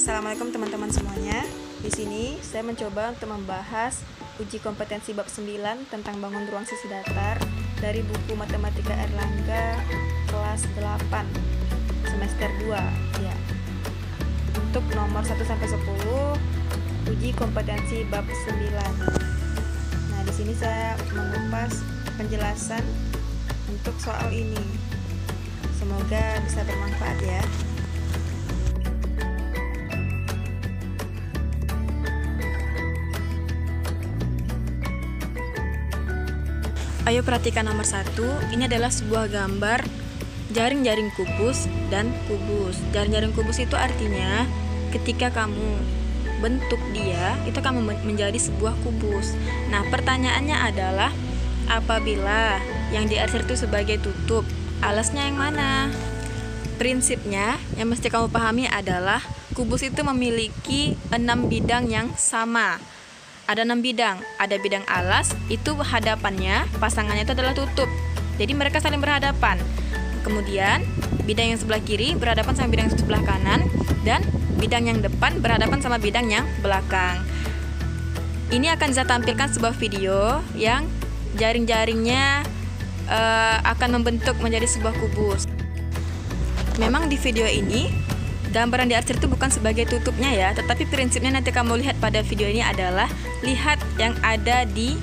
Assalamualaikum teman-teman semuanya. Di sini saya mencoba untuk membahas uji kompetensi bab 9 tentang bangun ruang sisi datar dari buku Matematika Erlangga kelas 8 semester 2 ya. Untuk nomor 1 sampai 10 uji kompetensi bab 9. Nah, di sini saya mengupas penjelasan untuk soal ini. Semoga bisa bermanfaat ya. Ayo perhatikan nomor 1. Ini adalah sebuah gambar jaring-jaring kubus dan kubus. Jaring-jaring kubus itu artinya ketika kamu bentuk dia, itu kamu menjadi sebuah kubus. Nah, pertanyaannya adalah apabila yang diarsir itu sebagai tutup, alasnya yang mana? Prinsipnya yang mesti kamu pahami adalah kubus itu memiliki 6 bidang yang sama. Ada 6 bidang, ada bidang alas, itu hadapannya, pasangannya itu adalah tutup. Jadi mereka saling berhadapan. Kemudian, bidang yang sebelah kiri berhadapan sama bidang yang sebelah kanan, dan bidang yang depan berhadapan sama bidang yang belakang. Ini akan saya tampilkan sebuah video yang jaring-jaringnya akan membentuk menjadi sebuah kubus. Memang di video ini gambaran diarsir itu bukan sebagai tutupnya ya, tetapi prinsipnya nanti kamu lihat pada video ini adalah lihat yang ada di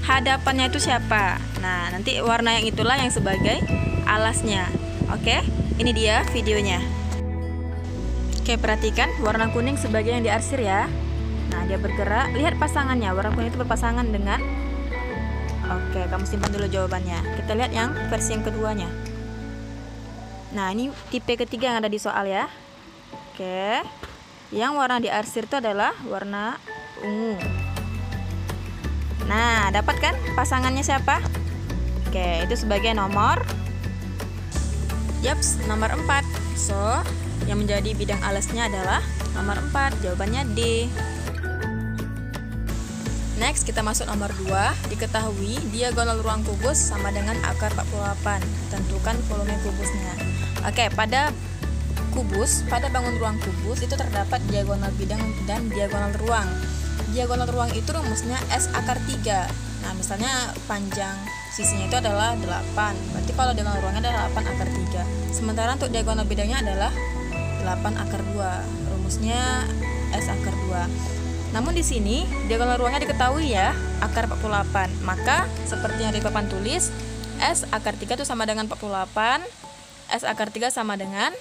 hadapannya itu siapa. Nah, nanti warna yang itulah yang sebagai alasnya. Oke, ini dia videonya. Oke, perhatikan warna kuning sebagai yang diarsir ya. Nah, dia bergerak, lihat pasangannya, warna kuning itu berpasangan dengan. Oke, kamu simpan dulu jawabannya. Kita lihat yang versi yang keduanya. Nah, ini tipe ketiga yang ada di soal ya. Oke, yang warna diarsir itu adalah warna ungu. Nah, dapat kan pasangannya siapa? Oke, itu sebagai nomor Yaps, nomor 4. So, yang menjadi bidang alasnya adalah nomor 4. Jawabannya D. Next, kita masuk nomor 2. Diketahui diagonal ruang kubus sama dengan akar 48. Tentukan volume kubusnya. Oke, pada bangun ruang kubus itu terdapat diagonal bidang dan diagonal ruang. Diagonal ruang itu rumusnya S akar 3. Nah, misalnya panjang sisinya itu adalah 8. Berarti kalau diagonal ruangnya adalah 8 akar 3. Sementara untuk diagonal bidangnya adalah 8 akar 2. Rumusnya S akar 2. Namun di sini diagonal ruangnya diketahui ya, akar 48. Maka seperti yang di papan tulis, S akar 3 itu sama dengan 48. S akar 3 sama dengan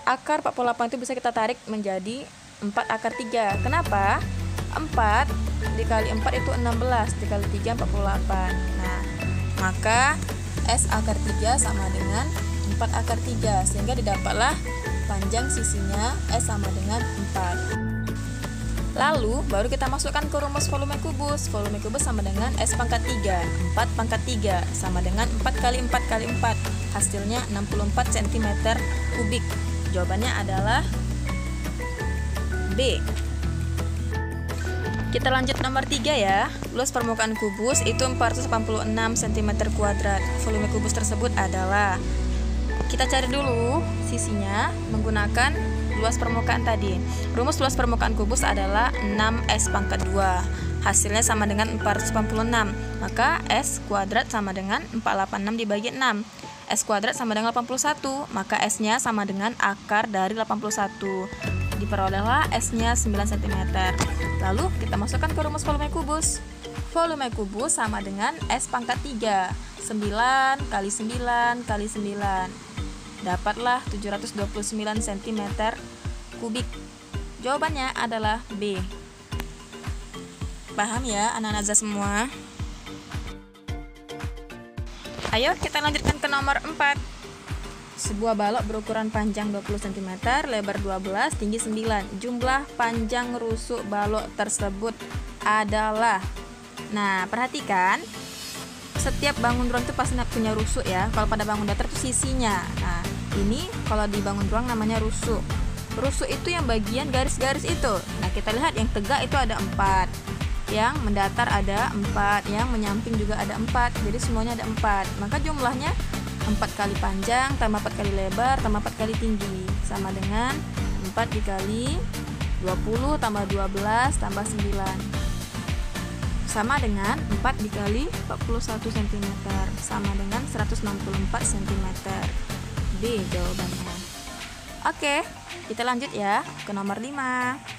akar 48 itu bisa kita tarik menjadi 4 akar 3. Kenapa? 4 dikali 4 itu 16, dikali 3 48. Nah, maka S akar 3 sama dengan 4 akar 3, sehingga didapatlah panjang sisinya S sama dengan 4. Lalu baru kita masukkan ke rumus volume kubus. Volume kubus sama dengan S pangkat 3. 4 pangkat 3 sama dengan 4 kali 4 kali 4. Hasilnya 64 cm kubik. Jawabannya adalah B. Kita lanjut nomor 3 ya. Luas permukaan kubus itu 486 cm kuadrat. Volume kubus tersebut adalah, kita cari dulu sisinya menggunakan luas permukaan tadi. Rumus luas permukaan kubus adalah 6S pangkat 2. Hasilnya sama dengan 486. Maka S kuadrat sama dengan 486 dibagi 6. S kuadrat sama dengan 81. Maka S-nya sama dengan akar dari 81. Diperolehlah S-nya 9 cm. Lalu kita masukkan ke rumus volume kubus. Volume kubus sama dengan S pangkat 3. 9 kali 9 kali 9. Dapatlah 729 cm kubik. Jawabannya adalah B. Paham ya anak-anak semua? Ayo kita lanjutkan ke nomor 4. Sebuah balok berukuran panjang 20 cm, lebar 12, tinggi 9. Jumlah panjang rusuk balok tersebut adalah. Nah, perhatikan. Setiap bangun ruang itu pasti punya rusuk ya. Kalau pada bangun datar itu sisinya. Nah, ini kalau di bangun ruang namanya rusuk. Rusuk itu yang bagian garis-garis itu. Nah, kita lihat yang tegak itu ada 4. Yang mendatar ada 4, yang menyamping juga ada 4. Jadi semuanya ada 4. Maka jumlahnya 4 kali panjang tambah 4 kali lebar tambah 4 kali tinggi sama dengan 4 dikali 20 tambah 12 tambah 9 sama dengan 4 dikali 41 cm sama dengan 164 cm. D jawabannya. Oke, kita lanjut ya ke nomor 5.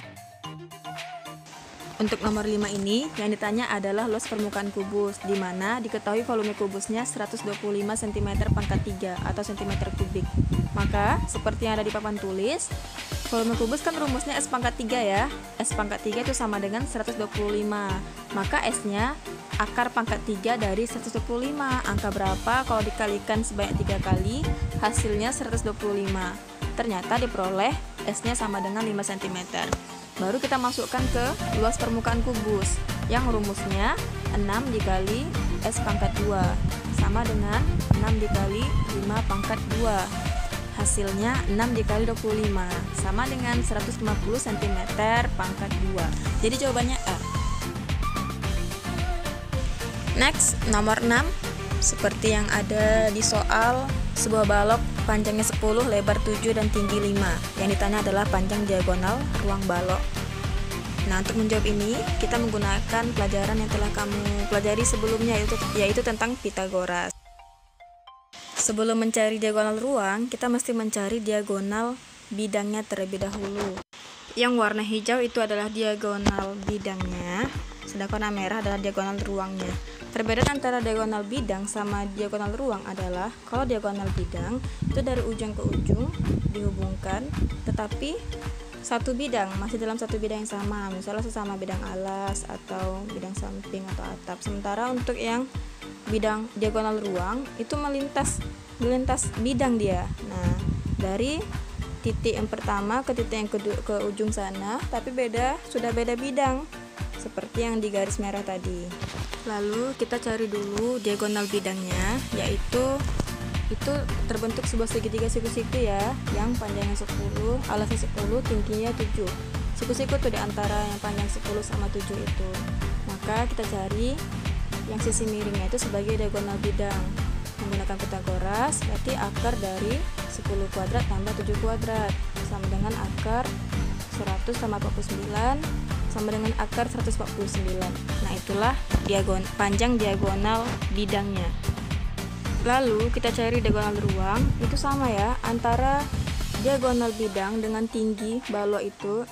Untuk nomor 5 ini yang ditanya adalah luas permukaan kubus, di mana diketahui volume kubusnya 125 cm pangkat 3 atau cm kubik. Maka seperti yang ada di papan tulis, volume kubus kan rumusnya S pangkat 3 ya. S pangkat 3 itu sama dengan 125. Maka S-nya akar pangkat 3 dari 125. Angka berapa kalau dikalikan sebanyak 3 kali? Hasilnya 125. Ternyata diperoleh S-nya sama dengan 5 cm. Baru kita masukkan ke luas permukaan kubus yang rumusnya 6 dikali S pangkat 2 sama dengan 6 dikali 5 pangkat 2. Hasilnya 6 dikali 25 sama dengan 150 cm pangkat 2. Jadi jawabannya A. Next, nomor 6. Seperti yang ada di soal, sebuah balok panjangnya 10, lebar 7 dan tinggi 5. Yang ditanya adalah panjang diagonal ruang balok. Nah, untuk menjawab ini kita menggunakan pelajaran yang telah kamu pelajari sebelumnya, yaitu tentang Pythagoras. Sebelum mencari diagonal ruang, kita mesti mencari diagonal bidangnya terlebih dahulu. Yang warna hijau itu adalah diagonal bidangnya, sedangkan warna merah adalah diagonal ruangnya. Perbedaan antara diagonal bidang sama diagonal ruang adalah kalau diagonal bidang itu dari ujung ke ujung dihubungkan, tetapi satu bidang masih dalam satu bidang yang sama, misalnya sesama bidang alas atau bidang samping atau atap. Sementara untuk yang bidang diagonal ruang itu melintas bidang dia. Nah, dari titik yang pertama ke titik yang kedua ke ujung sana, tapi sudah beda bidang, seperti yang di garis merah tadi. Lalu kita cari dulu diagonal bidangnya, yaitu itu terbentuk sebuah segitiga siku-siku ya, yang panjangnya 10, alasnya 10, tingginya 7. Siku-siku tuh di antara yang panjang 10 sama 7 itu. Maka kita cari yang sisi miringnya itu sebagai diagonal bidang. Menggunakan Pythagoras, berarti akar dari 10 kuadrat tambah 7 kuadrat sama dengan akar 100 tambah 49 sama dengan akar 149. Nah, itulah panjang diagonal bidangnya. Lalu kita cari diagonal ruang, itu sama ya, antara diagonal bidang dengan tinggi balok itu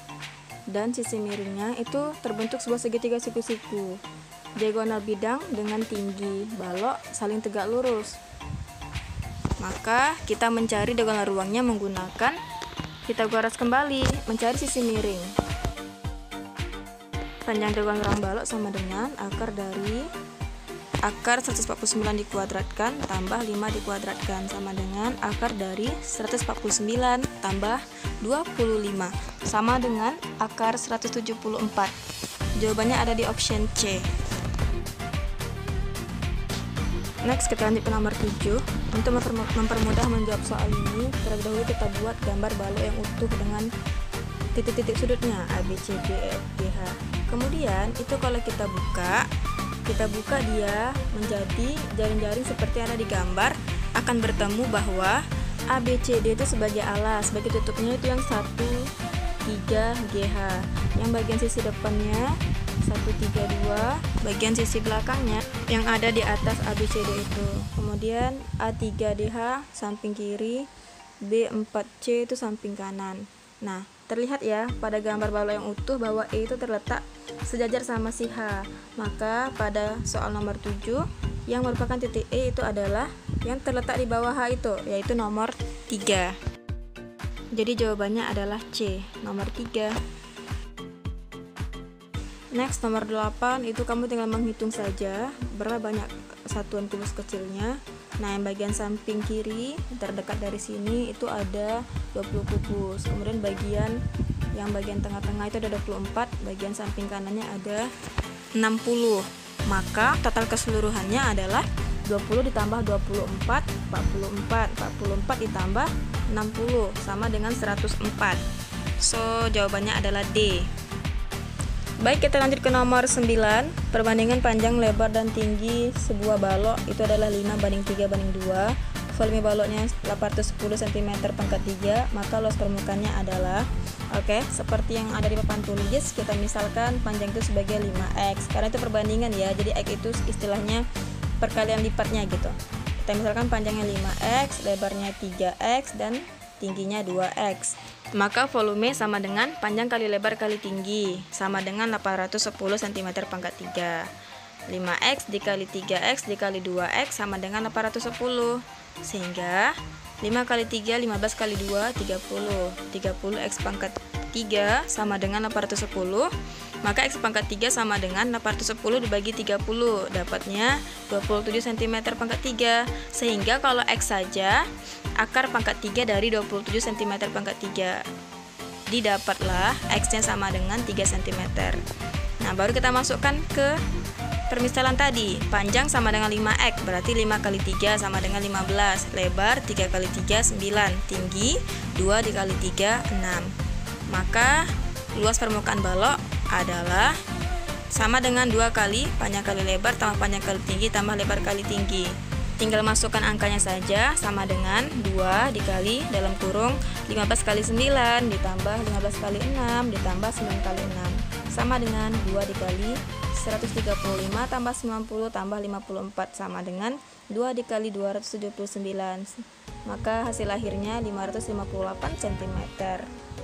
dan sisi miringnya itu terbentuk sebuah segitiga siku-siku. Diagonal bidang dengan tinggi balok saling tegak lurus. Maka kita mencari diagonal ruangnya menggunakan Pythagoras kembali, mencari sisi miring. Panjang diagonal ruang balok sama dengan akar dari akar 149 dikuadratkan tambah 5 dikuadratkan sama dengan akar dari 149 tambah 25 sama dengan akar 174. Jawabannya ada di option C. Next, kita lanjut ke nomor 7. Untuk mempermudah menjawab soal ini, terlebih dahulu kita buat gambar balok yang utuh dengan titik-titik sudutnya A, B, C, D, E, F, G, H. Kemudian itu kalau kita buka dia menjadi jaring-jaring seperti yang ada di gambar, akan bertemu bahwa A, B, C, D itu sebagai alas, bagi tutupnya itu yang 1, 3, GH. Yang bagian sisi depannya 1, 3, 2, bagian sisi belakangnya yang ada di atas A, B, C, D itu. Kemudian A, 3, DH samping kiri, B, 4, C itu samping kanan. Nah, terlihat ya pada gambar balok yang utuh bahwa E itu terletak sejajar sama si H. Maka pada soal nomor 7 yang merupakan titik E itu adalah yang terletak di bawah H itu, yaitu nomor 3. Jadi jawabannya adalah C, nomor 3. Next, nomor 8 itu kamu tinggal menghitung saja berapa banyak satuan kubus kecilnya. Nah, yang bagian samping kiri terdekat dari sini itu ada 20 kubus. Kemudian yang bagian tengah-tengah itu ada 24, bagian samping kanannya ada 60. Maka total keseluruhannya adalah 20 ditambah 24, 44 ditambah 60 sama dengan 104. So, jawabannya adalah D. Baik, kita lanjut ke nomor 9. Perbandingan panjang, lebar, dan tinggi sebuah balok itu adalah 5:3:2. volume baloknya 810 cm pangkat 3, maka luas permukaannya adalah seperti yang ada di papan tulis. Kita misalkan panjang itu sebagai 5x, karena itu perbandingan ya, jadi x itu istilahnya perkalian lipatnya gitu. Kita misalkan panjangnya 5x, lebarnya 3x, dan tingginya 2x. Maka volume sama dengan panjang kali lebar kali tinggi, sama dengan 810 cm pangkat 3. 5x dikali 3x dikali 2x sama dengan 810. Sehingga 5 kali 3, 15 kali 2, 30. 30x pangkat 3 sama dengan 810. Maka x pangkat 3 sama dengan 810 dibagi 30. Dapatnya 27 cm pangkat 3. Sehingga kalau x saja, akar pangkat 3 dari 27 cm pangkat 3. Didapatlah x-nya sama dengan 3 cm. Nah, baru kita masukkan ke permisalan tadi. Panjang sama dengan 5x, berarti 5 kali 3 sama dengan 15. Lebar 3 kali 3, 9. Tinggi 2 dikali 3, 6. Maka luas permukaan balok adalah sama dengan 2 kali panjang kali lebar tambah panjang kali tinggi tambah lebar kali tinggi. Tinggal masukkan angkanya saja, sama dengan 2 dikali dalam kurung 15 kali 9 ditambah 15 kali 6 ditambah 9 kali 6 sama dengan 2 dikali 135 tambah 90 tambah 54 sama dengan 2 dikali 279. Maka hasil akhirnya 558 cm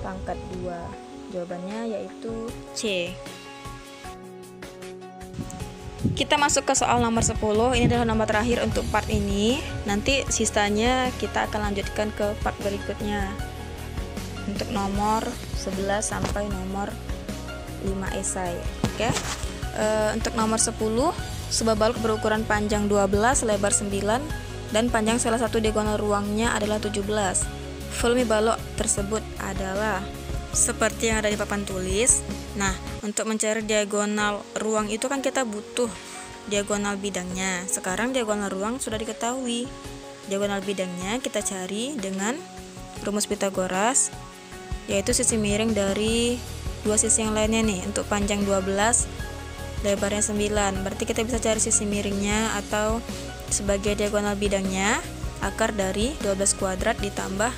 pangkat 2. Jawabannya yaitu C. Kita masuk ke soal nomor 10. Ini adalah nomor terakhir untuk part ini. Nanti sisanya kita akan lanjutkan ke part berikutnya, untuk nomor 11 sampai nomor 5 esai. Untuk nomor 10, sebuah balok berukuran panjang 12, lebar 9, dan panjang salah satu diagonal ruangnya adalah 17. Volume balok tersebut adalah seperti yang ada di papan tulis. Nah, untuk mencari diagonal ruang itu kan kita butuh diagonal bidangnya. Sekarang diagonal ruang sudah diketahui. Diagonal bidangnya kita cari dengan rumus Pythagoras, yaitu sisi miring dari dua sisi yang lainnya nih. Untuk panjang 12, lebarnya 9, berarti kita bisa cari sisi miringnya atau sebagai diagonal bidangnya. Akar dari 12 kuadrat ditambah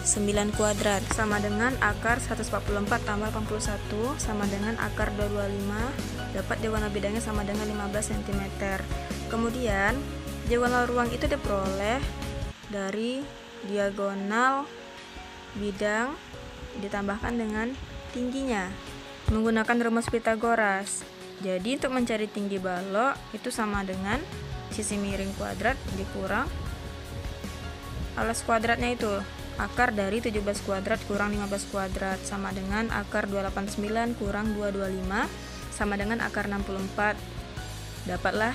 9 kuadrat sama dengan akar 144 tambah 81 sama dengan akar 225. Dapat diagonal bidangnya sama dengan 15 cm. Kemudian diagonal ruang itu diperoleh dari diagonal bidang ditambahkan dengan tingginya menggunakan rumus Pythagoras. Jadi untuk mencari tinggi balok itu sama dengan sisi miring kuadrat dikurang alas kuadratnya, itu akar dari 17 kuadrat kurang 15 kuadrat sama dengan akar 289 kurang 225 sama dengan akar 64. Dapatlah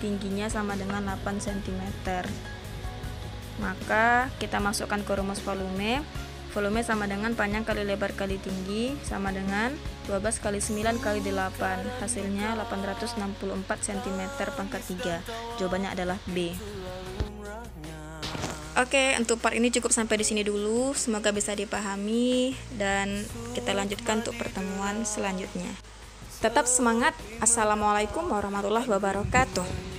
tingginya sama dengan 8 cm. Maka kita masukkan ke rumus volume. Volume sama dengan panjang kali lebar kali tinggi sama dengan 12 kali 9 kali 8. Hasilnya 864 cm pangkat 3. Jawabannya adalah B. Oke, untuk part ini cukup sampai di sini dulu. Semoga bisa dipahami dan kita lanjutkan untuk pertemuan selanjutnya. Tetap semangat. Assalamualaikum warahmatullahi wabarakatuh.